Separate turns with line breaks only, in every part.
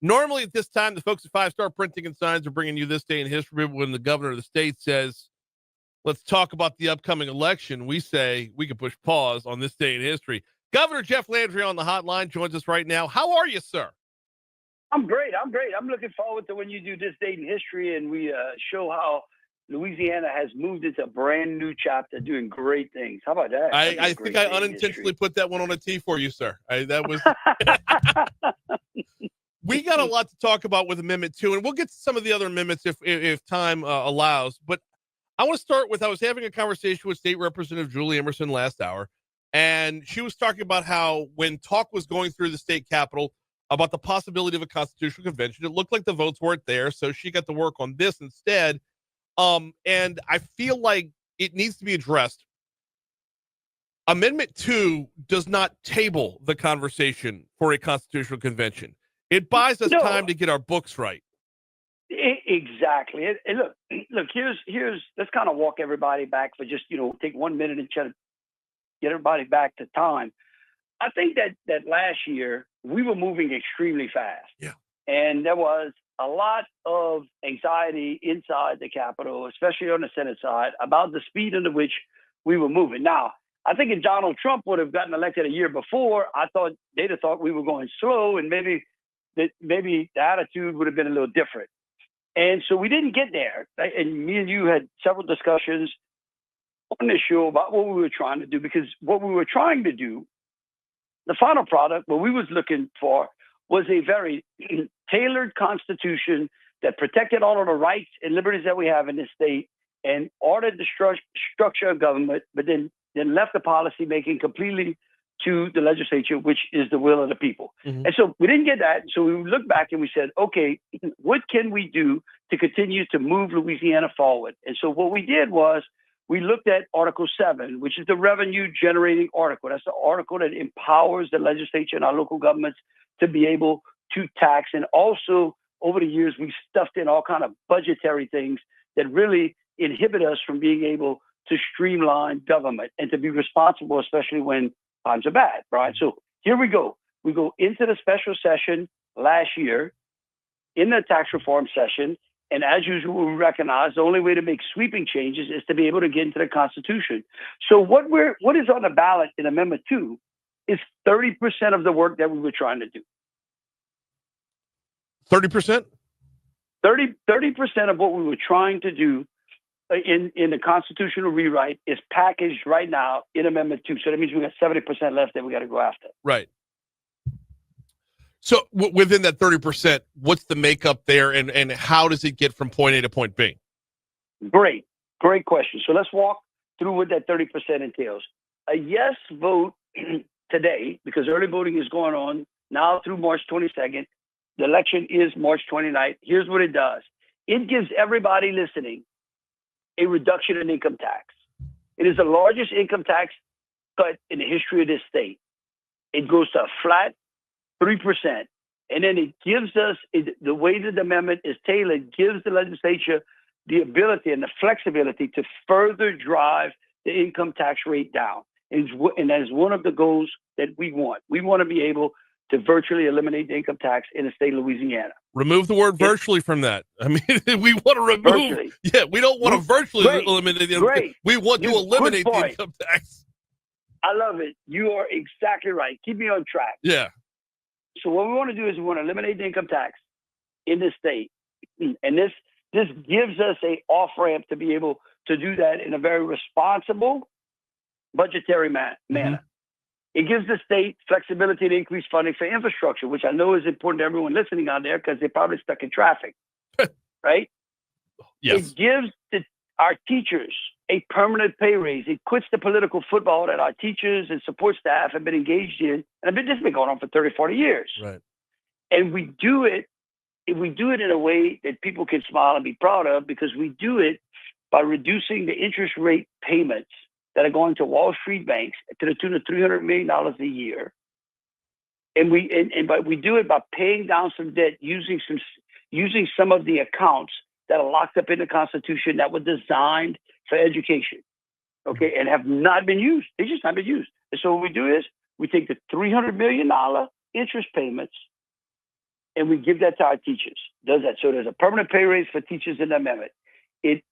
Normally at this time, the folks at 5 Star Printing and Signs are bringing you This Day in History. When the governor of the state says, let's talk about the upcoming election, we say we can push pause on This Day in History. Governor Jeff Landry on the hotline joins us right now. How are you, sir?
I'm great. I'm looking forward to when you do This Day in History and we show how Louisiana has moved into a brand new chapter, doing great things. How about that?
I think I unintentionally put that one on a tee for you, sir. That was. We got a lot to talk about with Amendment 2, and we'll get to some of the other amendments if time allows. But I want to start with, I was having a conversation with State Representative Julie Emerson last hour, and she was talking about how when talk was going through the state capitol about the possibility of a constitutional convention, it looked like the votes weren't there, so she got to work on this instead. And I feel like it needs to be addressed. Amendment 2 does not table the conversation for a constitutional convention. It buys us time to get our books right.
Exactly. And look, here's let's kind of walk everybody back for just, take 1 minute and try to get everybody back to time. I think that last year we were moving extremely fast.
Yeah.
And there was a lot of anxiety inside the Capitol, especially on the Senate side, about the speed under which we were moving. Now, I think if Donald Trump would have gotten elected a year before, they'd have thought we were going slow, and maybe the attitude would have been a little different. And so we didn't get there. And me and you had several discussions on this show about what we were trying to do, because what we were trying to do, the final product, what we was looking for was a very tailored constitution that protected all of the rights and liberties that we have in this state and ordered the structure of government, but then left the policy making completely to the legislature, which is the will of the people.
Mm-hmm.
And so we didn't get that. So we looked back and we said, okay, what can we do to continue to move Louisiana forward? And so what we did was we looked at Article 7, which is the revenue generating article. That's the article that empowers the legislature and our local governments to be able to tax. And also over the years, we stuffed in all kind of budgetary things that really inhibit us from being able to streamline government and to be responsible, especially when times are bad, right? So here we go. We go into the special session last year in the tax reform session. And as usual, we recognize the only way to make sweeping changes is to be able to get into the Constitution. So what is on the ballot in Amendment 2 is 30% of the work that we were trying to do.
30%?
30% of what we were trying to do in the constitutional rewrite is packaged right now in Amendment 2. So that means we got 70% left that we got to go after.
Right. So within that 30%, what's the makeup there, and how does it get from point A to point B? Great
question. So let's walk through what that 30% entails. A yes vote today, because early voting is going on now through March 22nd. The election is March 29th. Here's what it does. It gives everybody listening a reduction in income tax. It is the largest income tax cut in the history of this state. It goes to a flat 3%. And then it gives us, the way that the amendment is tailored, gives the legislature the ability and the flexibility to further drive the income tax rate down. And that is one of the goals that we want. We want to be able to virtually eliminate the income tax in the state of Louisiana.
Remove the word virtually from that. I mean, we want to remove. Virtually. Yeah, we don't want to virtually eliminate the income tax. We want to eliminate the income tax.
I love it. You are exactly right. Keep me on track.
Yeah.
So what we want to do is we want to eliminate the income tax in this state. And this gives us a off-ramp to be able to do that in a very responsible budgetary manner.
Mm-hmm.
It gives the state flexibility to increase funding for infrastructure, which I know is important to everyone listening out there because they're probably stuck in traffic, right?
Yes.
It gives our teachers a permanent pay raise. It quits the political football that our teachers and support staff have been engaged in. And this has been going on for 30, 40 years.
Right.
And we do it in a way that people can smile and be proud of, because we do it by reducing the interest rate payments that are going to Wall Street banks to the tune of $300 million a year. And we do it by paying down some debt using some of the accounts that are locked up in the Constitution that were designed for education, okay, and have not been used. They just not been used. And so what we do is we take the $300 million interest payments and we give that to our teachers. Does that. So there's a permanent pay raise for teachers in the amendment. It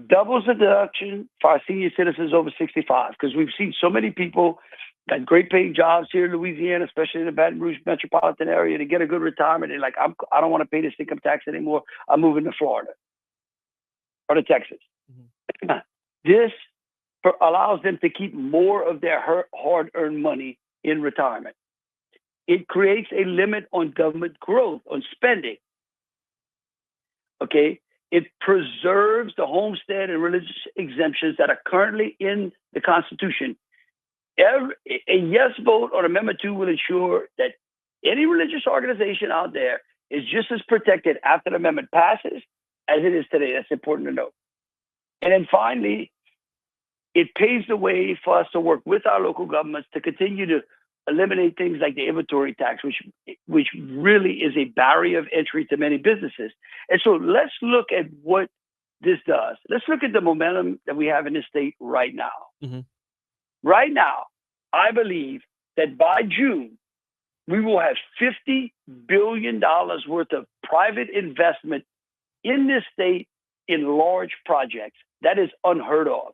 doubles the deduction for our senior citizens over 65, because we've seen so many people got great paying jobs here in Louisiana, especially in the Baton Rouge metropolitan area, to get a good retirement. And like, I don't want to pay this income tax anymore. I'm moving to Florida or to Texas. Mm-hmm. This allows them to keep more of their hard-earned money in retirement. It creates a limit on government growth, on spending. Okay? It preserves the homestead and religious exemptions that are currently in the Constitution. A yes vote on Amendment 2 will ensure that any religious organization out there is just as protected after the amendment passes as it is today. That's important to note. And then finally, it paves the way for us to work with our local governments to continue to eliminate things like the inventory tax, which really is a barrier of entry to many businesses. And so let's look at what this does. Let's look at the momentum that we have in this state right now. Mm-hmm. Right now, I believe that by June, we will have $50 billion worth of private investment in this state in large projects. That is unheard of.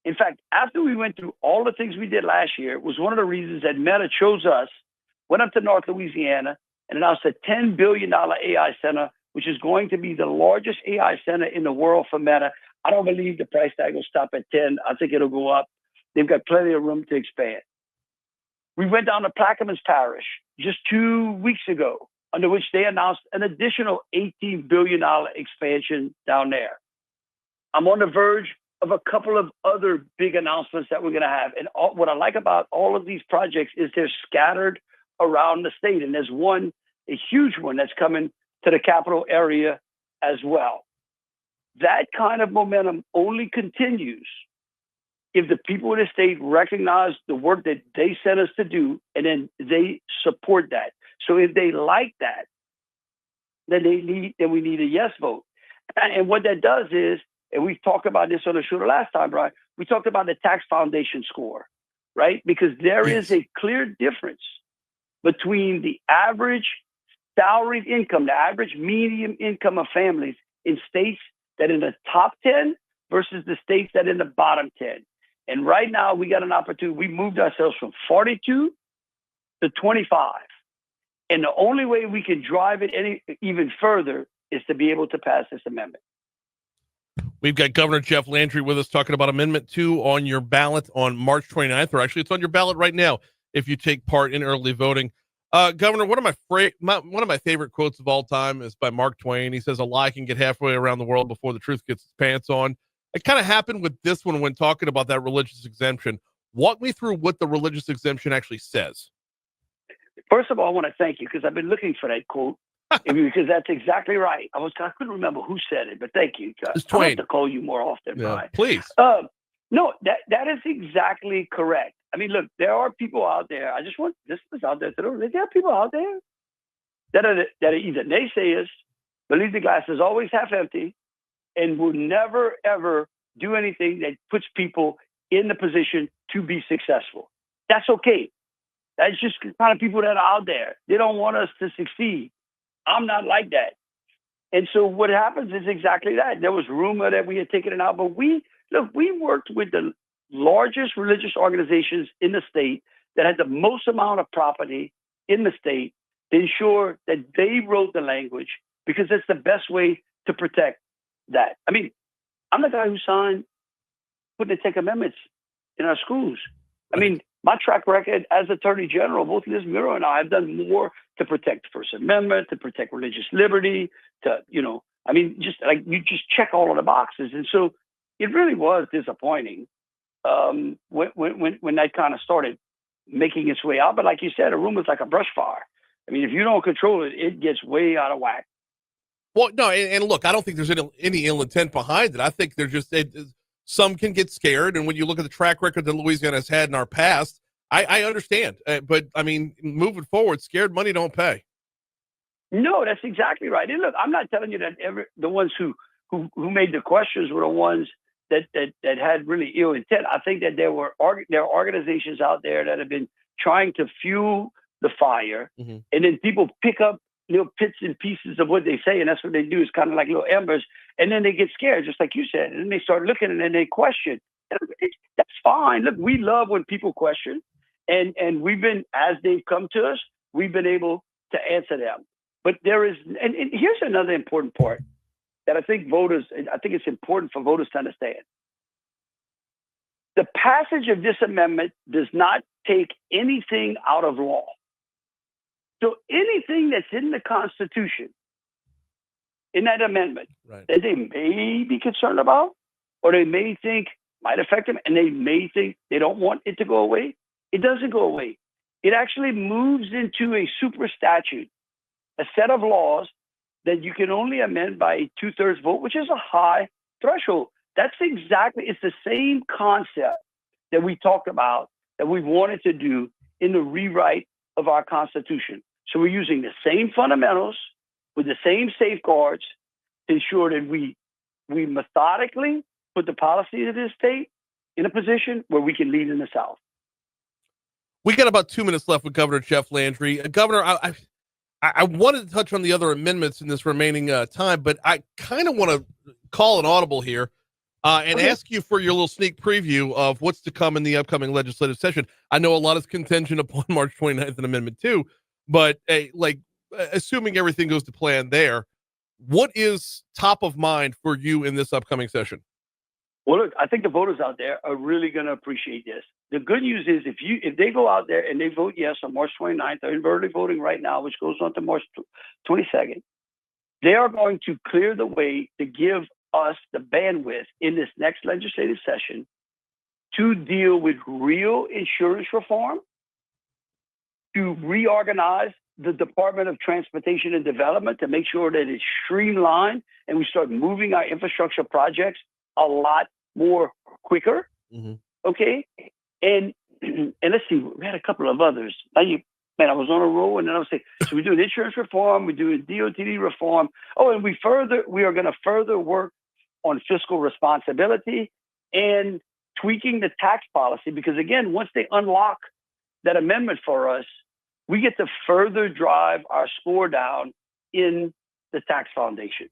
In fact, after we went through all the things we did last year, it was one of the reasons that Meta chose us, went up to North Louisiana, and announced a $10 billion AI center, which is going to be the largest AI center in the world for Meta. I don't believe the price tag will stop at 10. I think it'll go up. They've got plenty of room to expand. We went down to Plaquemines Parish just 2 weeks ago, under which they announced an additional $18 billion expansion down there. I'm on the verge of a couple of other big announcements that we're going to have. And what I like about all of these projects is they're scattered around the state. And there's one, a huge one that's coming to the capital area as well. That kind of momentum only continues if the people in the state recognize the work that they sent us to do, and then they support that. So if they like that, then we need a yes vote. And what that does is, and we talked about this on the show the last time, Brian, we talked about the tax foundation score, right? Because there is a clear difference between the average salaried income, the average median income of families in states that are in the top 10 versus the states that are in the bottom 10. And right now we got an opportunity. We moved ourselves from 42 to 25. And the only way we can drive it even further is to be able to pass this amendment.
We've got Governor Jeff Landry with us talking about Amendment 2 on your ballot on March 29th, or actually it's on your ballot right now if you take part in early voting. Governor, one of my favorite quotes of all time is by Mark Twain. He says, "A lie can get halfway around the world before the truth gets its pants on." It kind of happened with this one when talking about that religious exemption. Walk me through what the religious exemption actually says.
First of all, I want to thank you because I've been looking for that quote. Because that's exactly right. I couldn't remember who said it, but thank you.
It's Twain.
I have to call you more often, Brian.
Please.
No, that is exactly correct. I mean, look, there are people out there. This is out there today. There are people out there that are either naysayers, believe the glass is always half empty, and will never ever do anything that puts people in the position to be successful. That's okay. That's just the kind of people that are out there. They don't want us to succeed. I'm not like that. And so what happens is exactly that. There was rumor that we had taken it out, but we worked with the largest religious organizations in the state that had the most amount of property in the state to ensure that they wrote the language, because it's the best way to protect that. I mean, I'm the guy who signed putting the 10 Amendments in our schools. I mean, my track record as Attorney General, both Liz Miro and I have done more to protect the First Amendment, to protect religious liberty, just like you just check all of the boxes. And so it really was disappointing when that kind of started making its way out. But like you said, a rumor's like a brush fire. I mean, if you don't control it, it gets way out of whack.
Well, no, and look, I don't think there's any ill intent behind it. I think they're just some can get scared, and when you look at the track record that Louisiana has had in our past, I understand. But I mean, moving forward, scared money don't pay.
No, that's exactly right. And look, I'm not telling you that the ones who made the questions were the ones that had really ill intent. I think that there are organizations out there that have been trying to fuel the fire, and then people pick up little bits and pieces of what they say, and that's what they do. Is kind of like little embers, and then they get scared, just like you said, and then they start looking and then they question. That's fine. Look, we love when people question, and we've been, as they've come to us, we've been able to answer them. But there is, and here's another important part that I think it's important for voters to understand. The passage of this amendment does not take anything out of law. So anything that's in the Constitution, in that amendment, right, that they may be concerned about, or they may think might affect them, and they may think they don't want it to go away, it doesn't go away. It actually moves into a super statute, a set of laws that you can only amend by a 2/3 vote, which is a high threshold. It's the same concept that we talked about, that we wanted to do in the rewrite of our Constitution. So we're using the same fundamentals with the same safeguards to ensure that we methodically put the policy of this state in a position where we can lead in the South.
We got about 2 minutes left with Governor Jeff Landry. Governor, I wanted to touch on the other amendments in this remaining time, but I kind of want to call an audible here and ask you for your little sneak preview of what's to come in the upcoming legislative session. I know a lot is contingent upon March 29th and Amendment 2, but assuming everything goes to plan there, what is top of mind for you in this upcoming session?
Well, look, I think the voters out there are really going to appreciate this. The good news is if they go out there and they vote yes on March 29th, they're in early voting right now, which goes on to March 22nd, they are going to clear the way to give us the bandwidth in this next legislative session to deal with real insurance reform, to reorganize the Department of Transportation and Development to make sure that it's streamlined and we start moving our infrastructure projects a lot more quicker. Mm-hmm. Okay. And let's see, we had a couple of others. I was on a roll, and then I was saying, so we're doing insurance reform, we're doing DOTD reform. Oh, and we are going to further work on fiscal responsibility and tweaking the tax policy, because again, once they unlock that amendment for us, we get to further drive our score down in the tax foundation.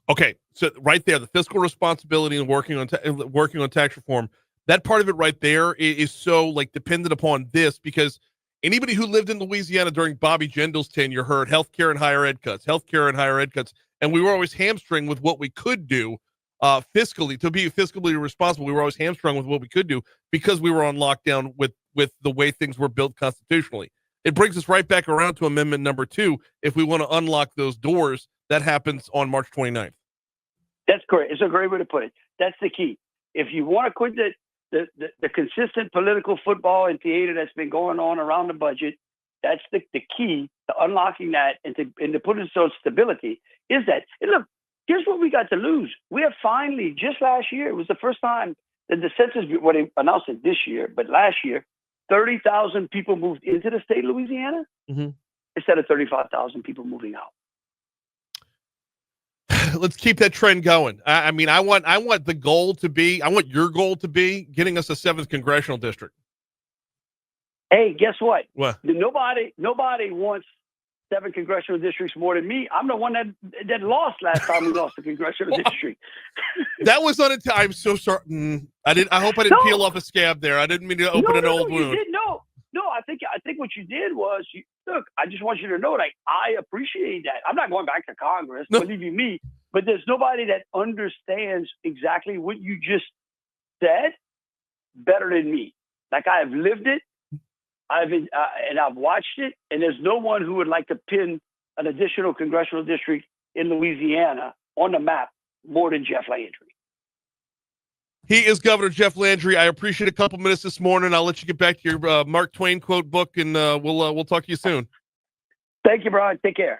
Okay, so right there, the fiscal responsibility and working on tax reform, that part of it right there is so dependent upon this, because anybody who lived in Louisiana during Bobby Jindal's tenure heard healthcare and higher ed cuts, and we were always hamstrung with what we could do fiscally. To be fiscally responsible, we were always hamstrung with what we could do because we were on lockdown with the way things were built constitutionally. It brings us right back around to Amendment number 2. If we want to unlock those doors, that happens on March 29th.
That's correct. It's a great way to put it. That's the key. If you want to quit the consistent political football and theater that's been going on around the budget, that's the key to unlocking that and to put in some stability is that. And look, here's what we got to lose. We have finally, just last year, it was the first time that the census, well, they announced it this year, but last year, 30,000 people moved into the state of Louisiana instead of 35,000 people moving out.
Let's keep that trend going. I want your goal to be getting us a 7th congressional district.
Hey, guess what?
What?
Nobody wants 7 congressional districts more than me. I'm the one that lost last time we lost the congressional district.
That was unintentional. I'm so sorry. I hope I didn't peel off a scab there. I didn't mean to open an old wound.
You did. No. I think what you did was look. I just want you to know, I appreciate that. I'm not going back to Congress. No. Believe you me. But there's nobody that understands exactly what you just said better than me. I have lived it. And I've watched it, and there's no one who would like to pin an additional congressional district in Louisiana on the map more than Jeff Landry.
He is Governor Jeff Landry. I appreciate a couple minutes this morning. I'll let you get back to your Mark Twain quote book, and we'll talk to you soon.
Thank you, Brian. Take care.